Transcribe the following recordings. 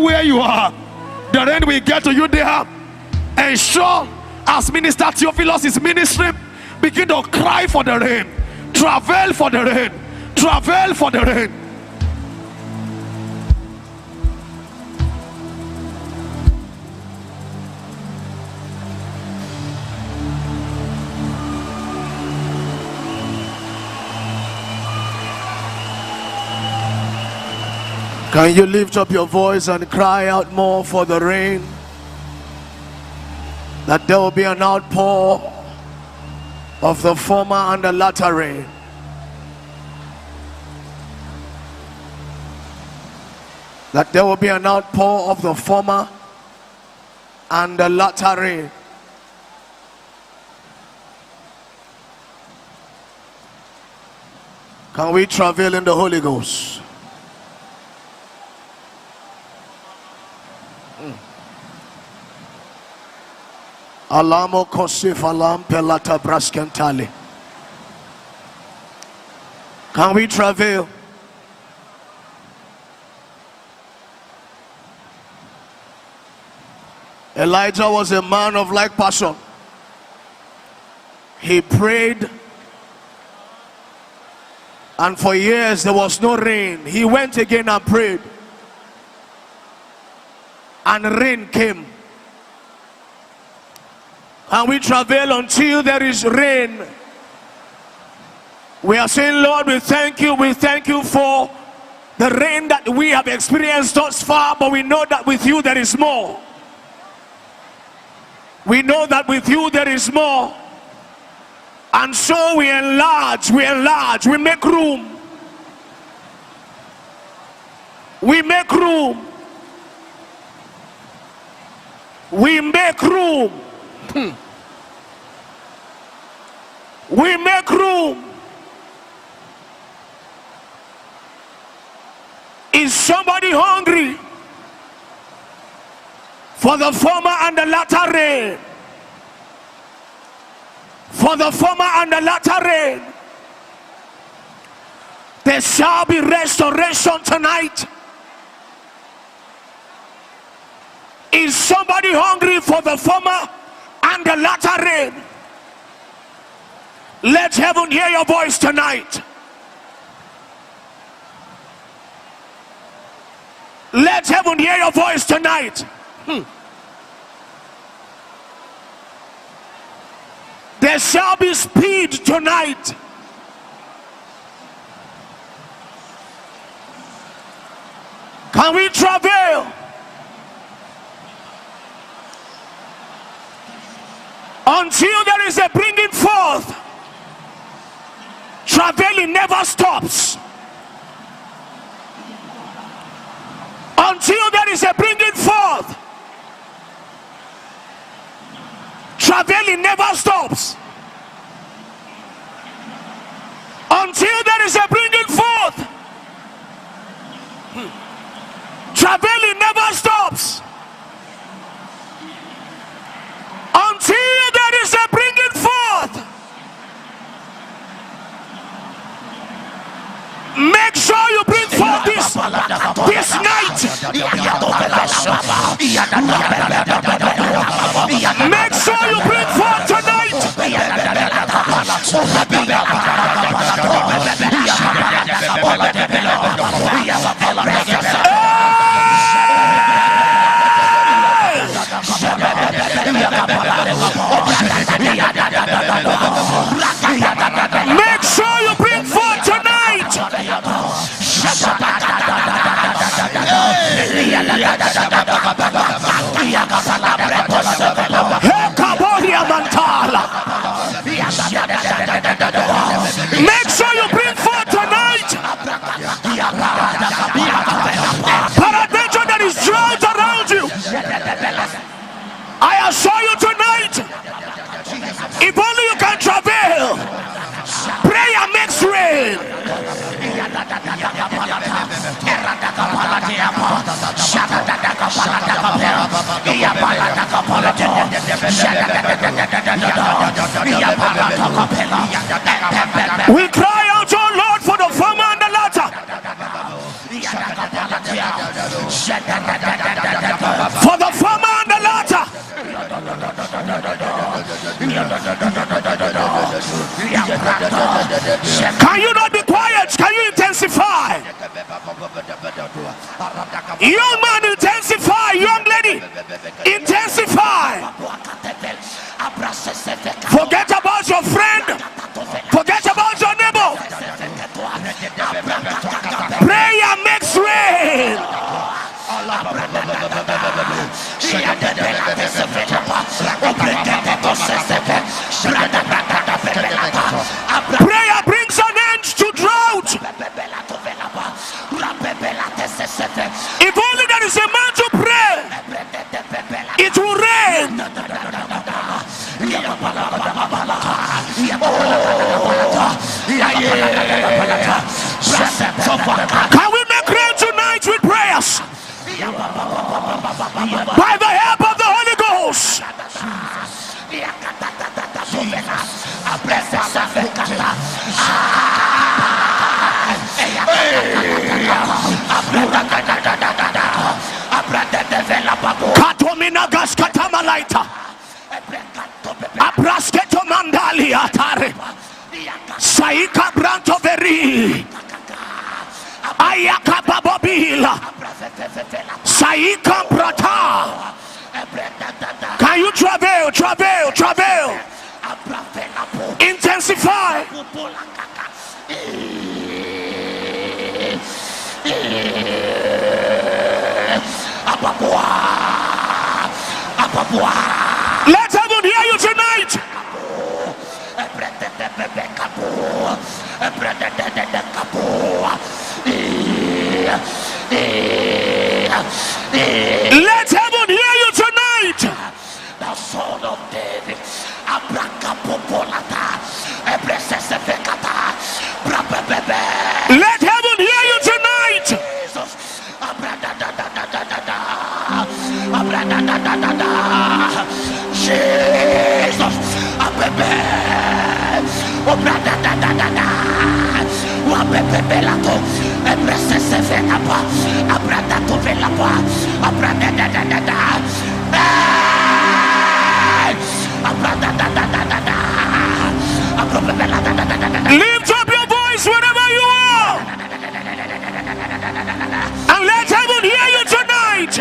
where you are, the rain will get to you there. Ensure, as Minister Theophilus is ministering, begin to cry for the rain. Travel for the rain. Travel for the rain. Can you lift up your voice and cry out more for the rain? That there will be an outpour of the former and the latter rain. That there will be an outpour of the former and the latter rain. Can we travel in the Holy Ghost? Alamo kosif alam pelata braskentali. Can we travel? Elijah was a man of like passion. He prayed, and for years there was no rain. He went again and prayed, and rain came. And we travel until there is rain. We are saying, Lord, we thank you for the rain that we have experienced thus far, but we know that with you there is more. We know that with you there is more. And so we enlarge, we make room. We make room. We make room. We make room. Is somebody hungry for the former and the latter rain? For the former and the latter rain. There shall be restoration tonight. Is somebody hungry for the former and the latter rain? Let heaven hear your voice tonight. Let heaven hear your voice tonight. There shall be speed tonight. Can we travel? Until there is a bringing forth. Traveling never stops. Until there is a bringing forth. Traveling never stops. Until there is a bringing forth. Traveling never stops. Until there is a bringing forth. Make sure you bring forth this night. Make sure you bring forth tonight. Make sure you bring forth tonight. Make sure you bring forth tonight. Peradventure that is drought around you, I assure you tonight, if only you can travel, prayer makes rain. We cry out, oh Lord, for the former and the latter. Can you not be quiet? Can you intensify? Young man, intensify. Young lady, intensify. Forget about your friend. Forget about your neighbor. Prayer makes rain. Prayer brings an end to drought. If only there is a man to pray, it will rain. Can we make rain tonight with prayers? By the help of the Holy Ghost. Katominagas katamalaita. Abrasketo mandali atare. Saika branto veri. Ayaka babobila. Saika brata. Can you travel? Intensify. Let heaven hear you tonight. Let heaven hear you tonight. The son of David. Let heaven hear you tonight. Jesus. Lift up your voice wherever you are and let heaven hear you tonight.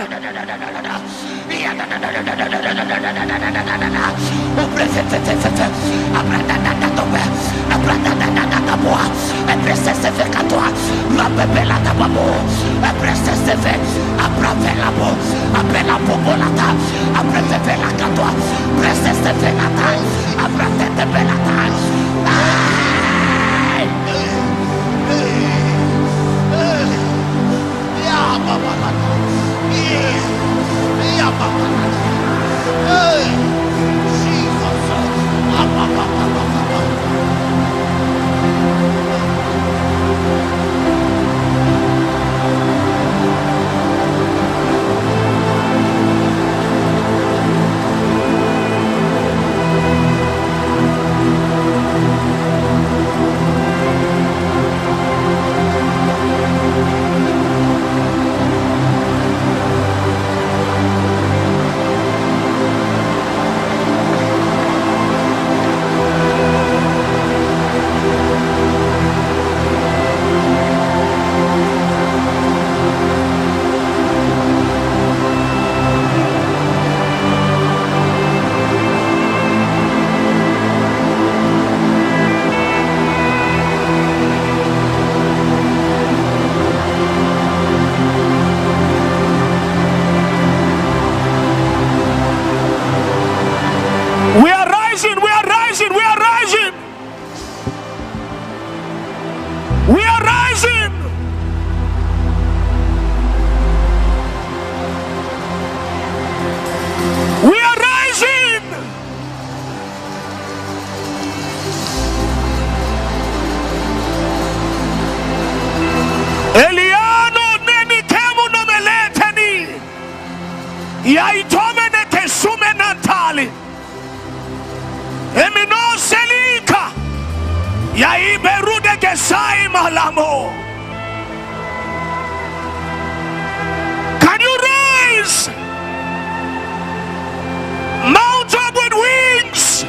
Yaitomene kesume natali. Emino selika. Yaiberude kesai malamo. Can you rise? Mount up with wings.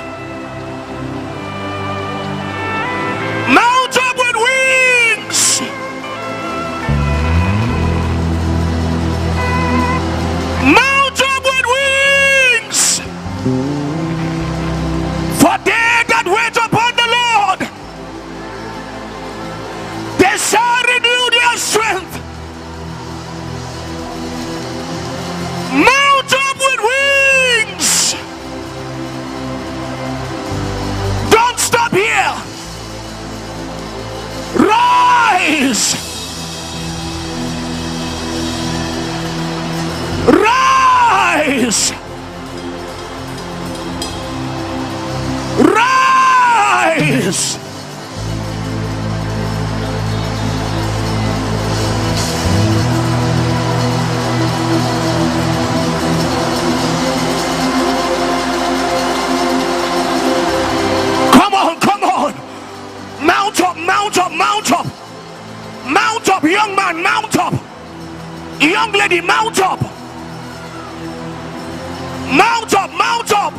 Mount up, mount up.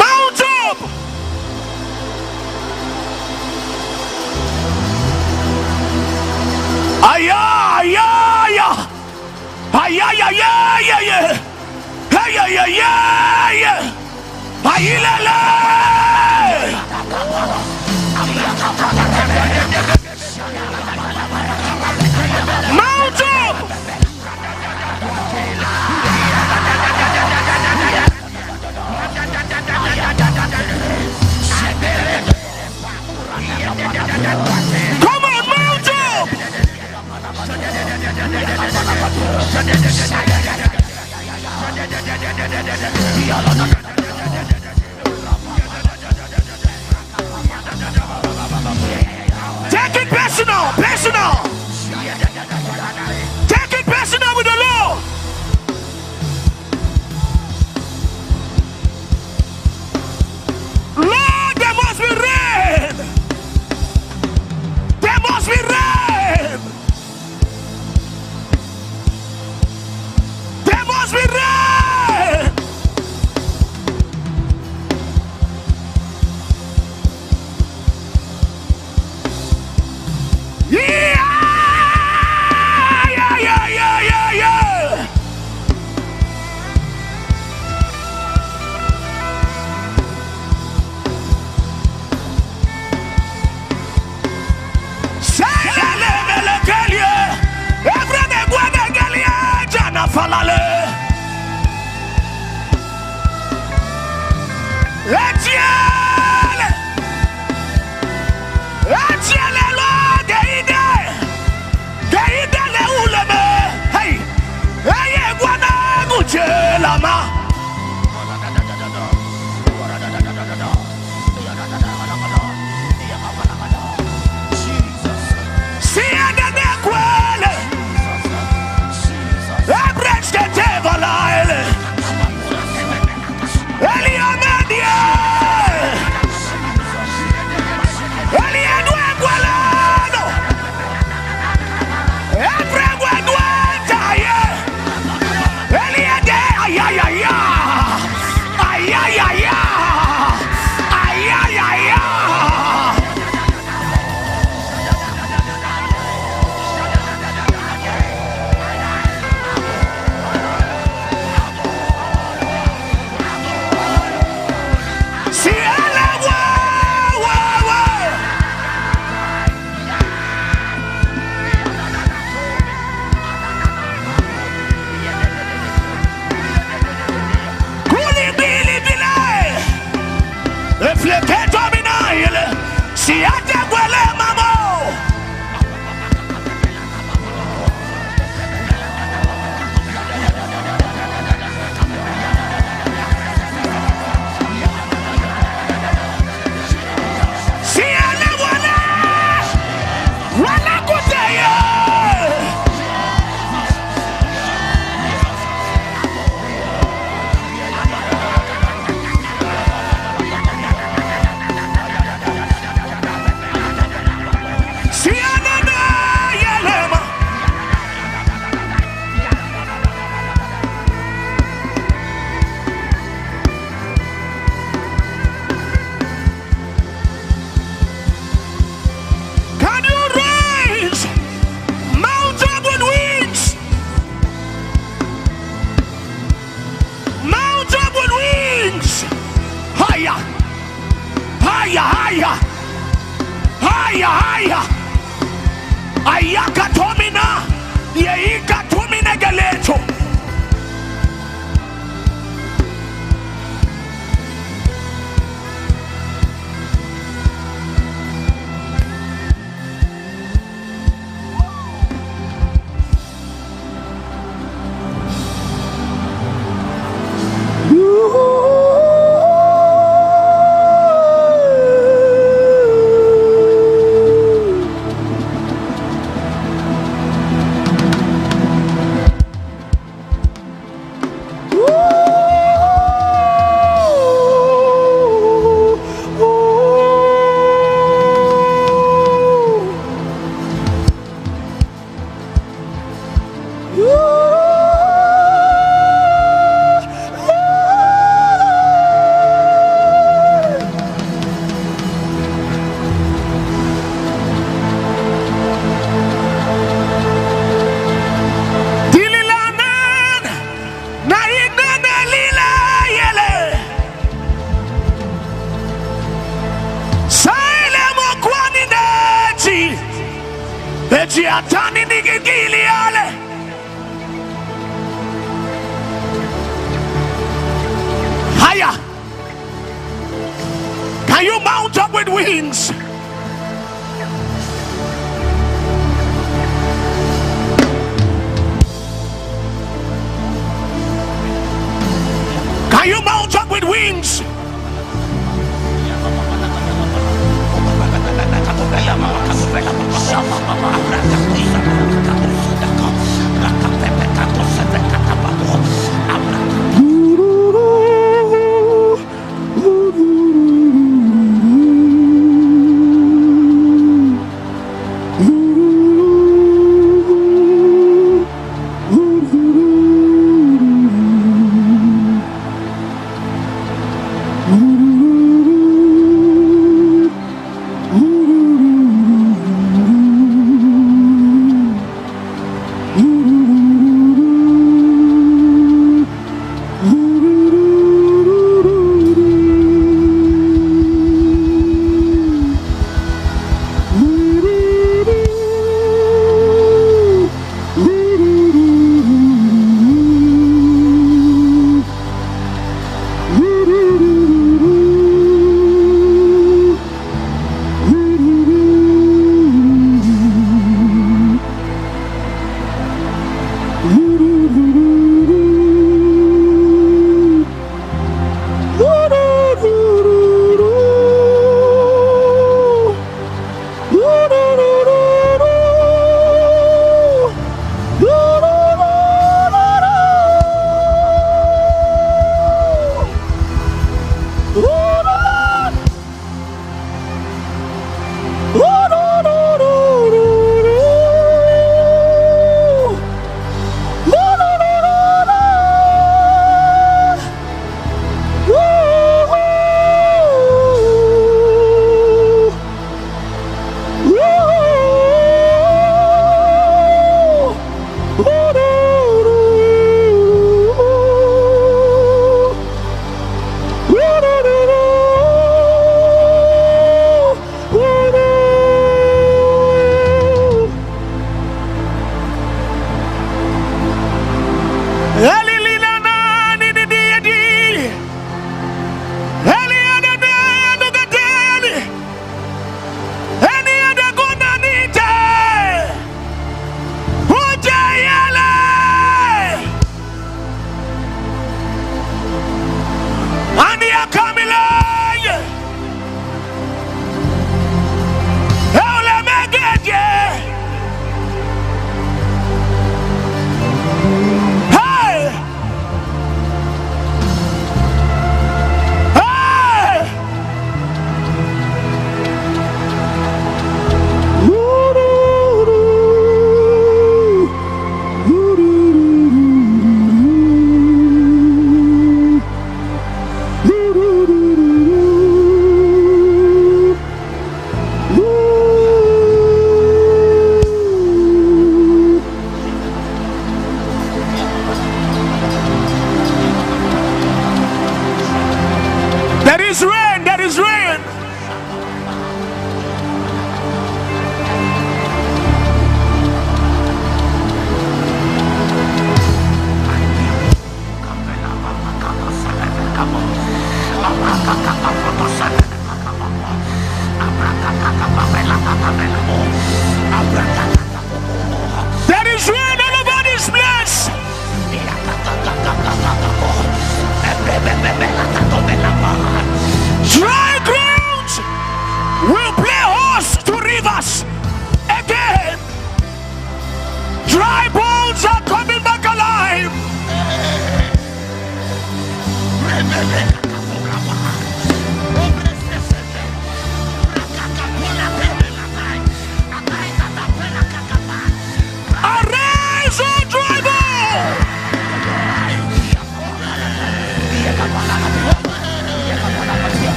Mount up. Aya, aya, aya. Aya, ya, ya, ya, ya. Aya, ya, ya, ya. Ayilele. Mount up. Come on, mount up. Take it personal, personal. Take it personal with the Lord. Lord, there must be rain. There must be rain. There must be rain. Higher. Can you mount up with wings? Can you mount up with wings?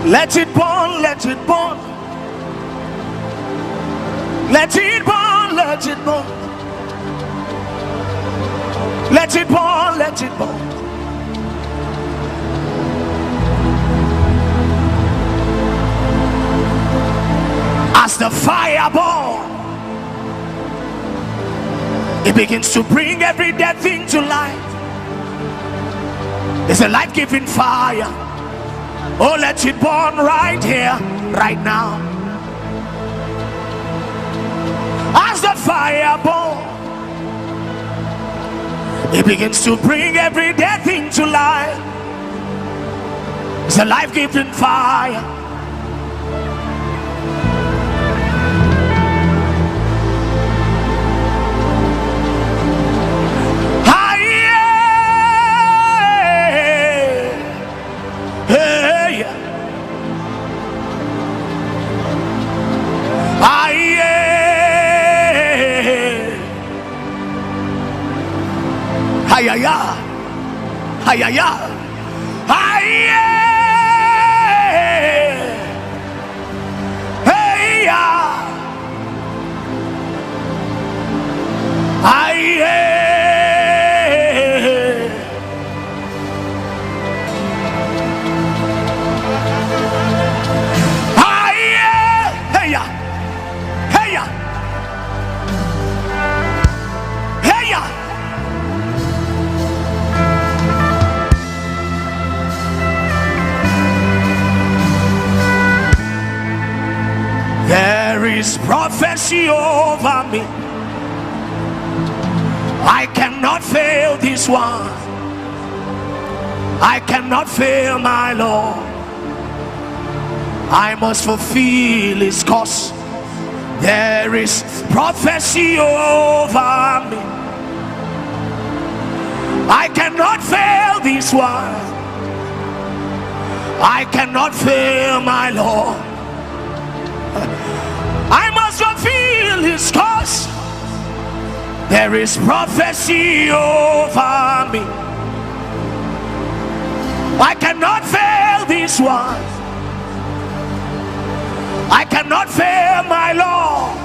Let it burn, burn, let it burn. Let it burn, let it burn. Let it burn, let it burn. As the fire burns, it begins to bring every dead thing to life. It's a life-giving fire. Oh, let it burn right here, right now. As the fire burns, it begins to bring every dead thing to life. It's a life-giving fire. Hayaya, hayaya, hayaya, hayaya, hayaya, hayaya, hayaya, hayaya. There is prophecy over me. I cannot fail this one. I cannot fail my Lord. I must fulfill his cause. There is prophecy over me. I cannot fail this one. I cannot fail my Lord. I must fulfill his cause. There is prophecy over me. I cannot fail this one. I cannot fail my Lord.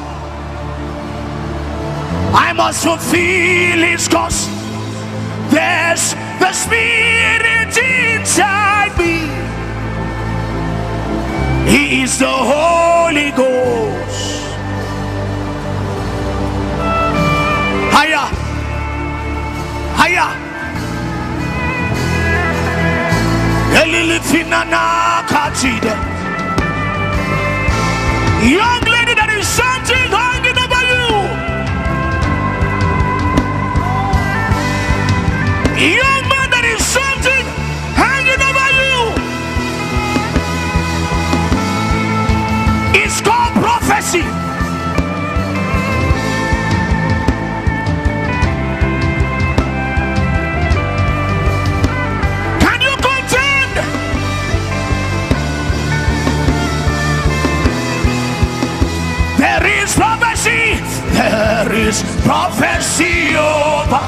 I must fulfill his cause. There's the Spirit inside me. He is the Holy Ghost. Haya, haya. Elilifinana katide. Young lady, there is something hanging over you. Young man, there is something hanging over you. It's called prophecy. Can you contend? There is prophecy. There is prophecy over.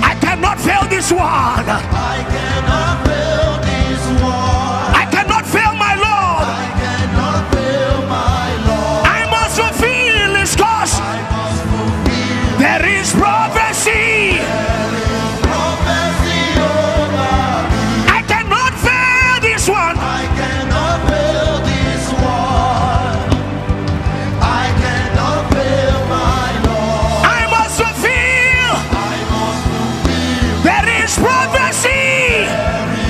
I cannot fail this one. I cannot fail this one. I cannot fail my Lord. I cannot fail my Lord. I must fulfill his cause. I must fulfill. There is prophecy. There is prophecy over me. I cannot fail this one. I cannot fail this one. I cannot fail my Lord. I must fulfill. I must fulfill. There is prophecy. There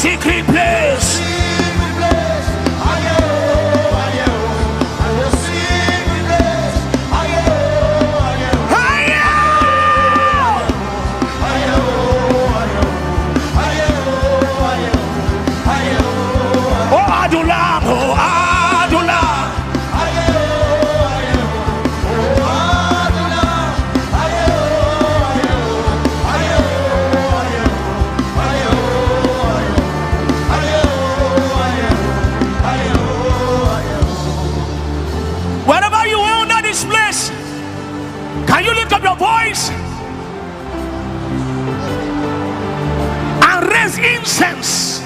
Secret place. Wherever you are under this place, can you lift up your voice and raise incense?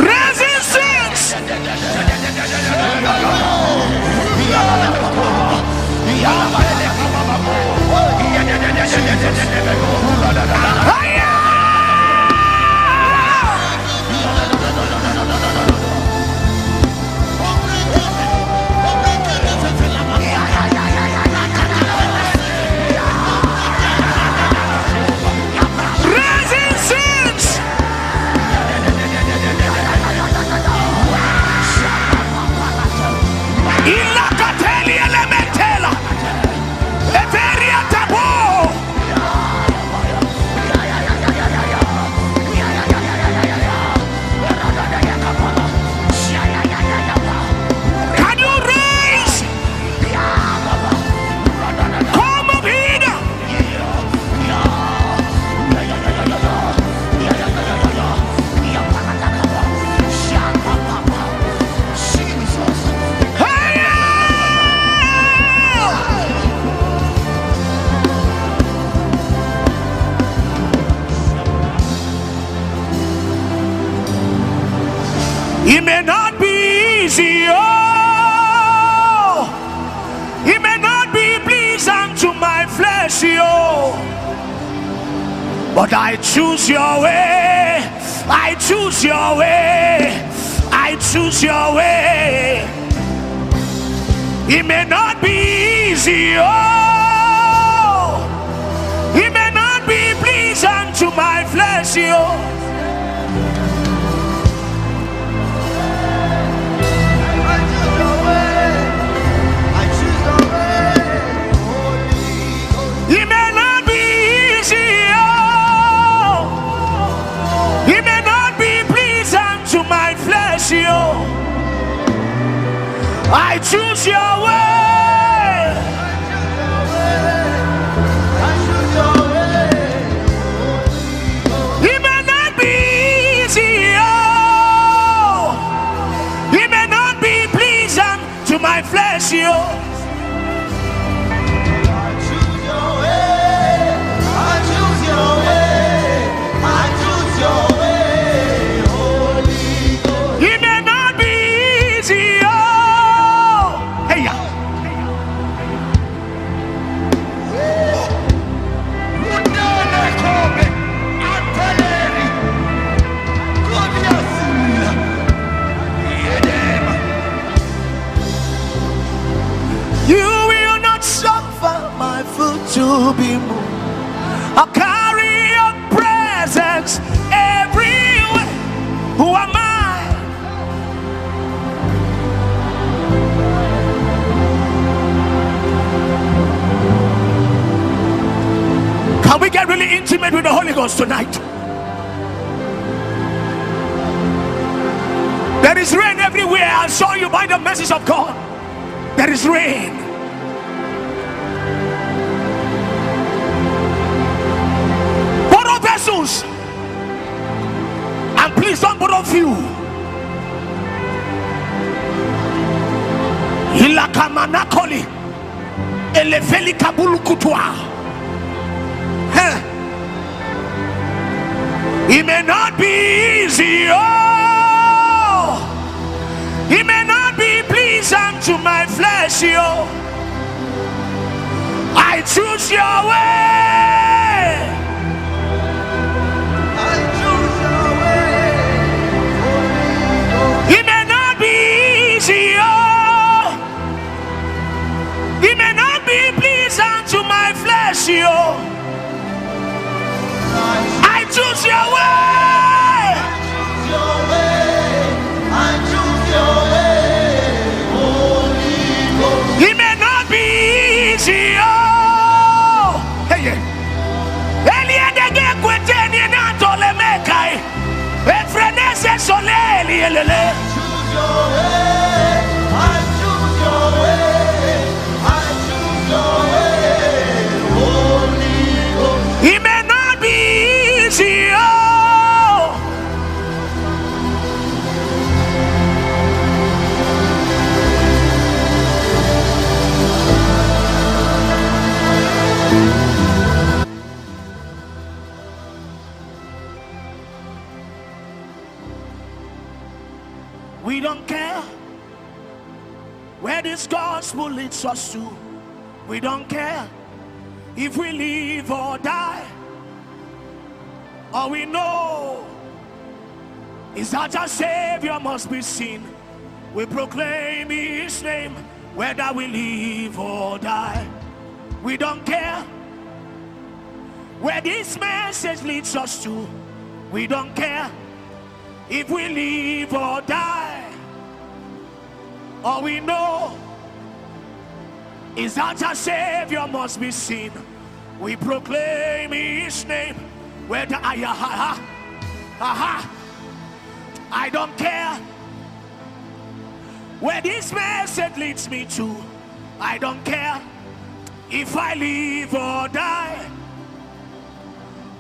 Raise incense. It may not be easy, oh. It may not be pleasant to my flesh, oh. But I choose your way. I choose your way. I choose your way. It may not be easy, oh. It may not be pleasant to my flesh, oh. It may not be easy, oh. It may not be pleasant to my flesh, oh. I choose your way. It may not be easy, oh. It may not be pleasant to my flesh, oh. intimate with the Holy Ghost tonight. There is rain everywhere. I saw you by the message of God. There is rain. Borrow vessels. And please don't borrow few. Ilakamanakoli. Elefeli kabulu kutwa. It may not be easy, oh. It may not be pleasing to my flesh, oh. I choose your way. I choose your way. It may not be easy, oh. It may not be pleasing to my flesh, oh. I choose your way. I choose your way. Holy Ghost. It may not be easy, oh. Hey, Elia de Gekweteni na Tolemekai. Efrenese soleli elele. Choose your way. I choose your way. I choose your way. Holy Ghost. It may not be easy, oh. We don't care where this gospel leads us to. We don't care if we live or die. All we know is that our Savior must be seen. We proclaim His name whether we live or die. We don't care where this message leads us to. We don't care if we live or die. All we know is that our Savior must be seen. We proclaim His name whether I don't care where this message leads me to. I don't care if I live or die.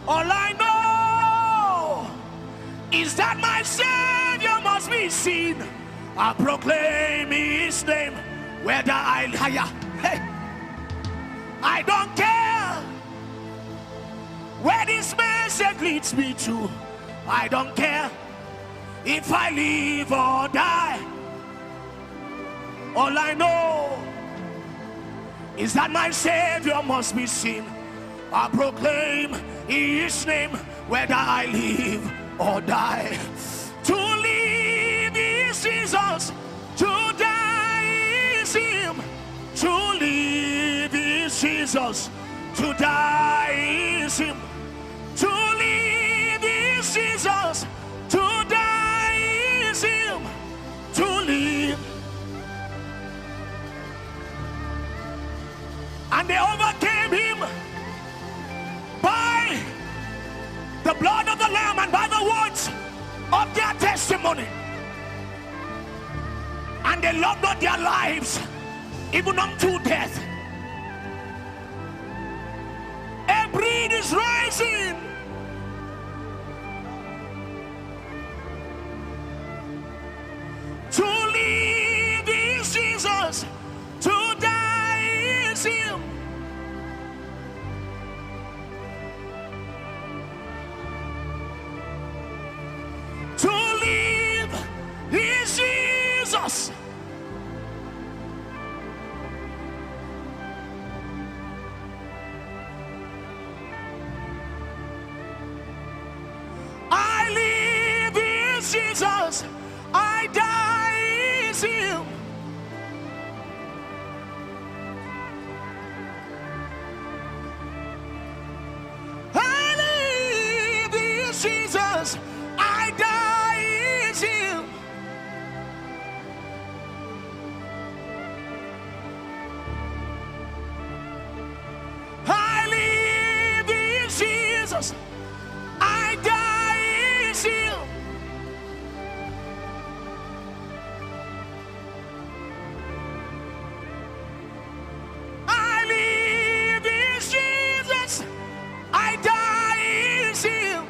All I know is that my Savior must be seen. I proclaim His name whether I don't care where this message leads me to. I don't care if I live or die. All I know is that my Savior must be seen. I proclaim His name whether I live or die. To live is Jesus, to die is Him. To live is Jesus, to die is Him. To live is Jesus, to die is Him. To live. And they overcame Him by the blood of the Lamb and by the words of their testimony. And they loved not their lives even unto death. A breed is rising. To live is Jesus, to die is Him. To live is Jesus. I live is Jesus, I die is Him. I live is Jesus, I die is Him. I live is Jesus, is Him. I live is Jesus. I die is Him.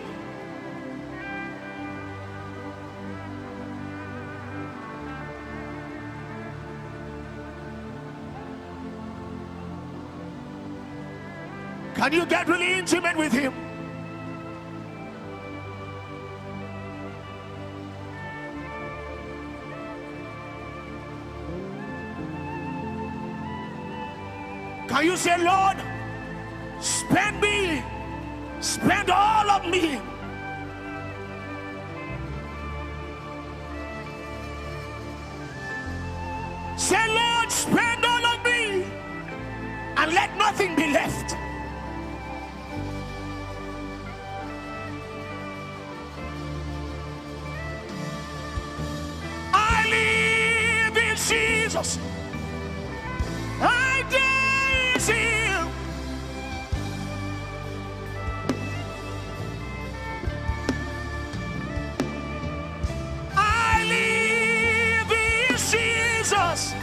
Can you get really intimate with Him? Can you say, Lord, spend me, spend all of me. Say, Lord, spend all of me and let nothing be left. I live in Jesus. I die in Him. I live in Jesus.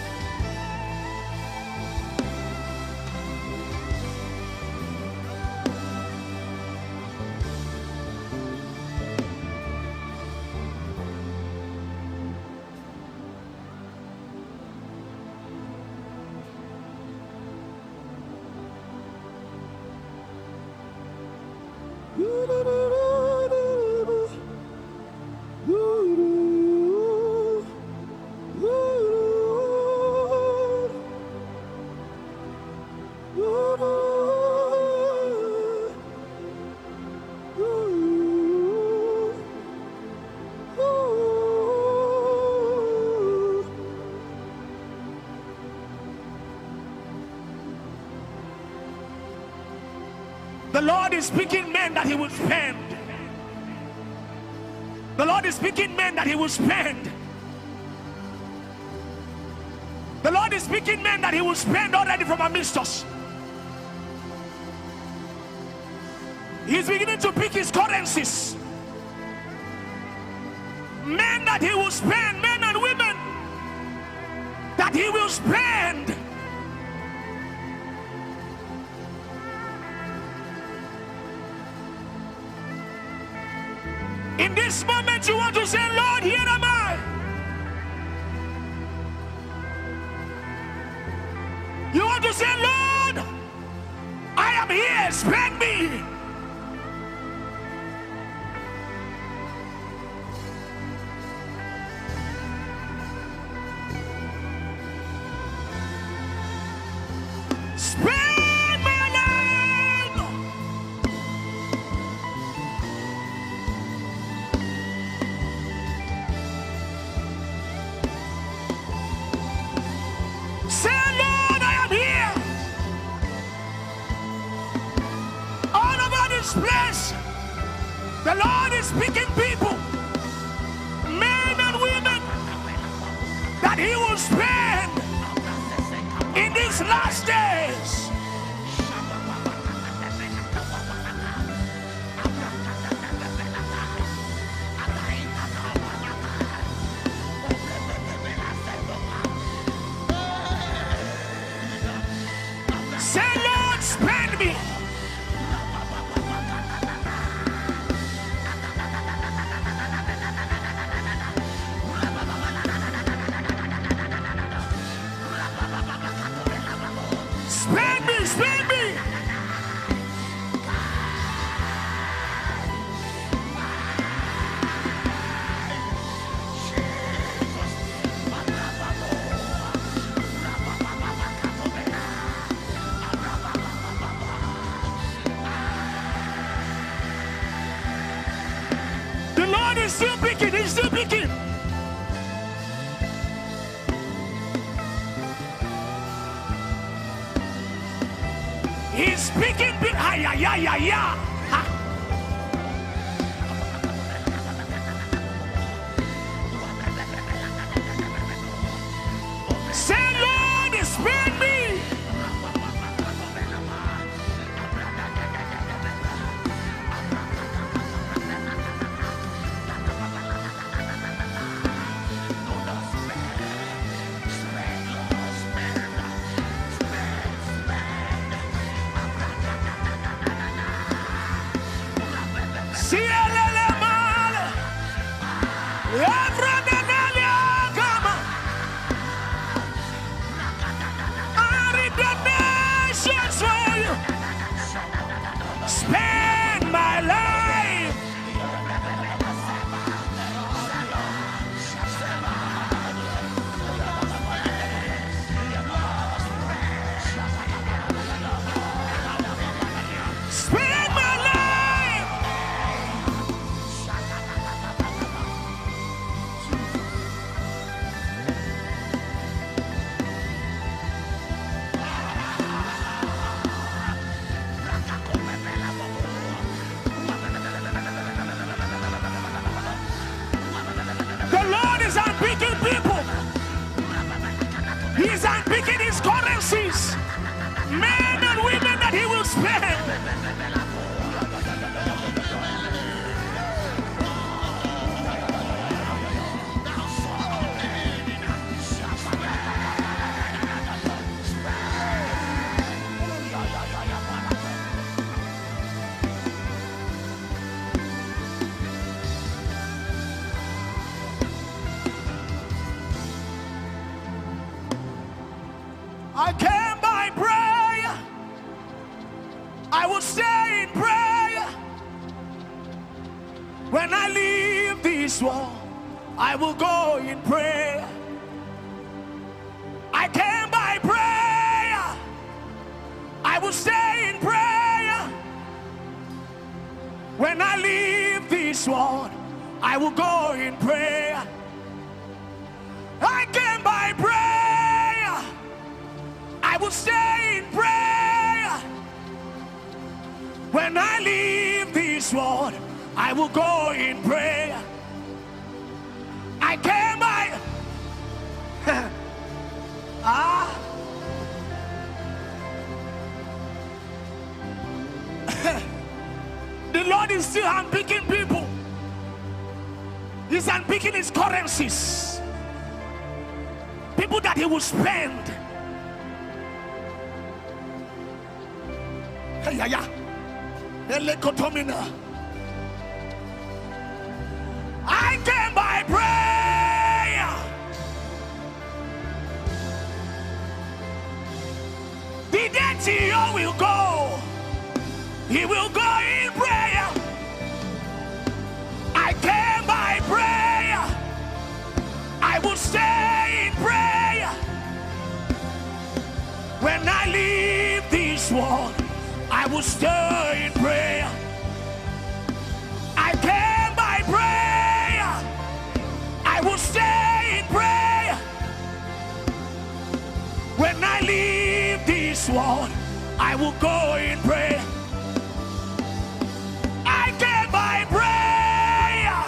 The Lord is speaking men that He will spend. The Lord is speaking men that He will spend. The Lord is speaking men that He will spend already from amidst us. He's beginning to pick His currencies. Men that He will spend, men and women that He will spend. In this moment, you want to say, Lord, here am I. You want to say, Lord, I am here, spend me. Spend my life. Say, Lord, I am here. All over this place, the Lord is picking people, men and women, that He will spend in these last days. Say, Lord, spend me. Spend me, spend me. The Lord is still picking, He's still picking. He's speaking. Say, Lord, spend me. Spend my life. Spend my life. The Lord is unpicking people. He is unpicking his currencies. Men and women that he will spend. I came by prayer. I will stay in prayer. When I leave this world, I will go in prayer. I came by prayer. I will stay in prayer. When I leave this world, I will go in prayer. I came by prayer. I will stay in prayer. When I leave this world, I will go in prayer. I came by the Lord is still unpicking people. He's unpicking his currencies. People that he will spend. I came by prayer. The dead CEO will go. He will go in prayer. I came by prayer. I will stay in prayer. When I leave this world, I will stay in prayer. I came by prayer. I will stay in prayer. When I leave this world, I will go in prayer. I came by prayer.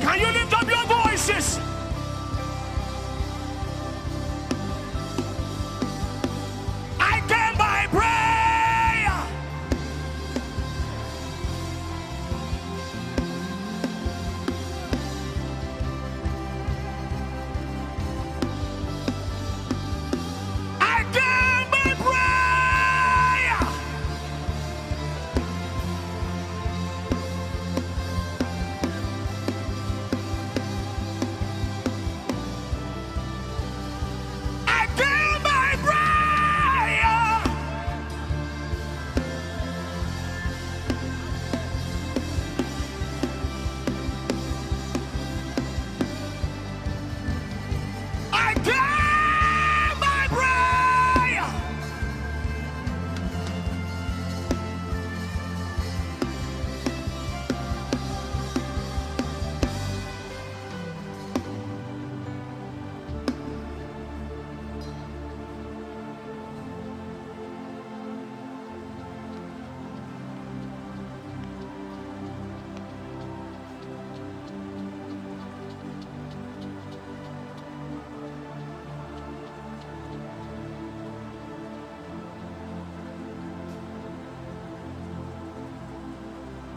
Can you lift up your voices?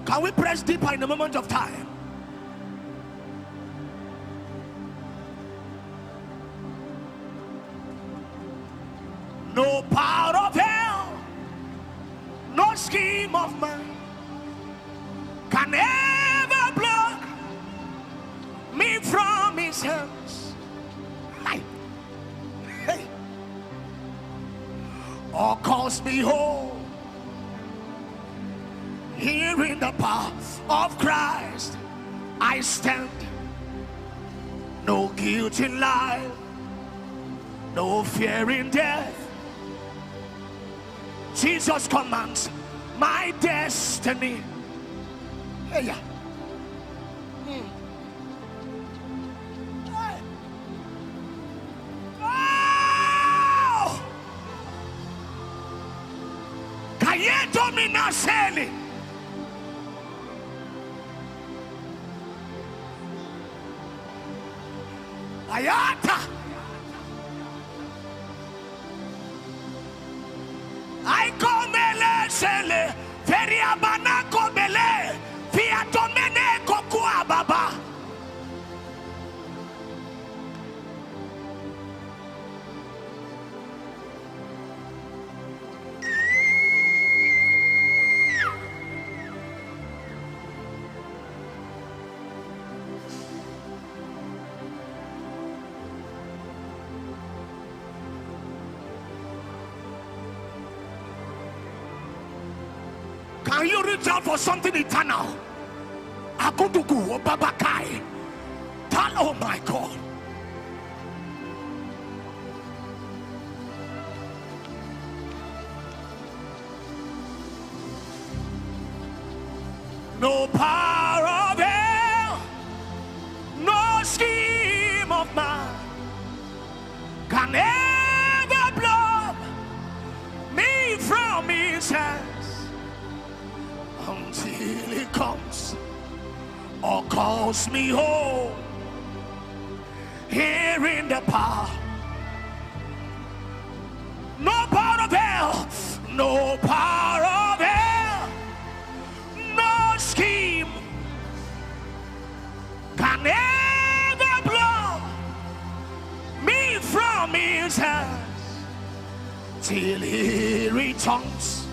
Can we press deeper in a moment of time? No power of hell, no scheme of mine calls me home. Here in the power of Christ I stand. No guilt in life, no fear in death. Jesus commands my destiny. Hey, yeah. Oh! Kayeto minaseli. Ayata. I come sele feria banako bele via domene kokua baba. Can you reach out for something eternal? Akudugu Babakai. Oh my God. No power of hell, no scheme of mine can ever blow me from his hands until he comes or calls me home. Here in the power, no power of hell, no power of hell, no scheme can ever blow me from his hands till he returns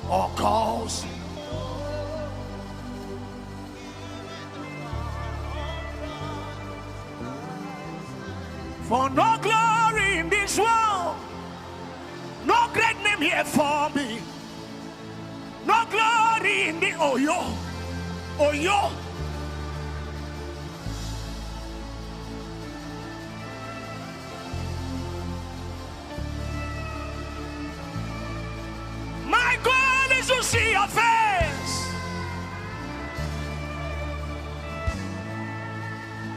or calls. For no glory in this world, no great name here for me, no glory in the Oyo. My goal is to see your face.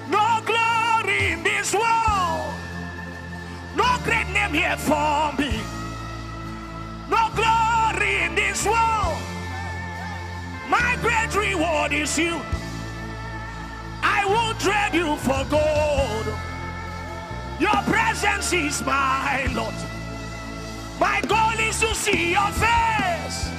No glory in this world, no great name here for me, no glory in this world. My great reward is you. I will trade you for gold. Your presence is my Lord. My goal is to see your face.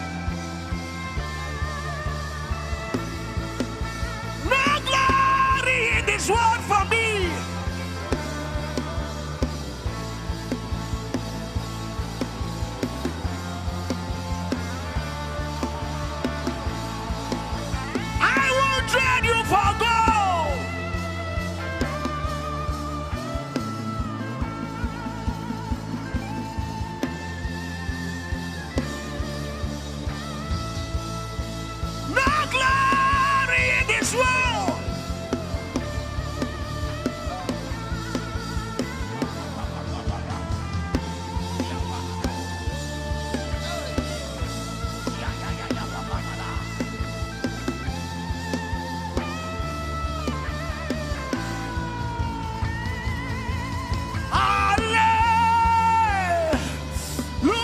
No glory in this world for me. I will trade you for gold. No glory in this world. Hallelujah.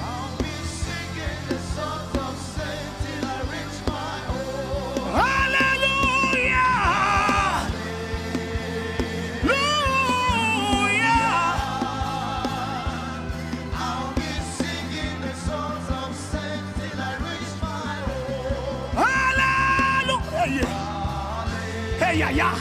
I'll be singing the songs of saints till I reach my home. Hallelujah. Hallelujah. I'll be singing the songs of saints till I reach my home. Hallelujah. Hey, yeah, yeah.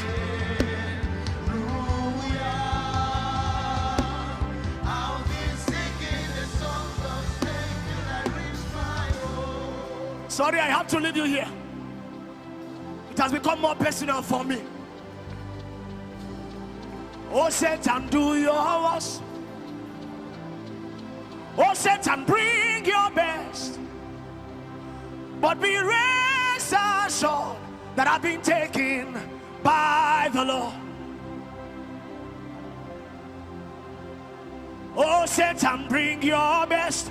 I'll be singing the songs of saints till I reach my home. Sorry, I have to leave you here. It has become more personal for me. Oh, Satan, do your worst. Oh, Satan, bring your best, but be rest assured that I've been taken by the Lord. Oh, Satan, bring your best,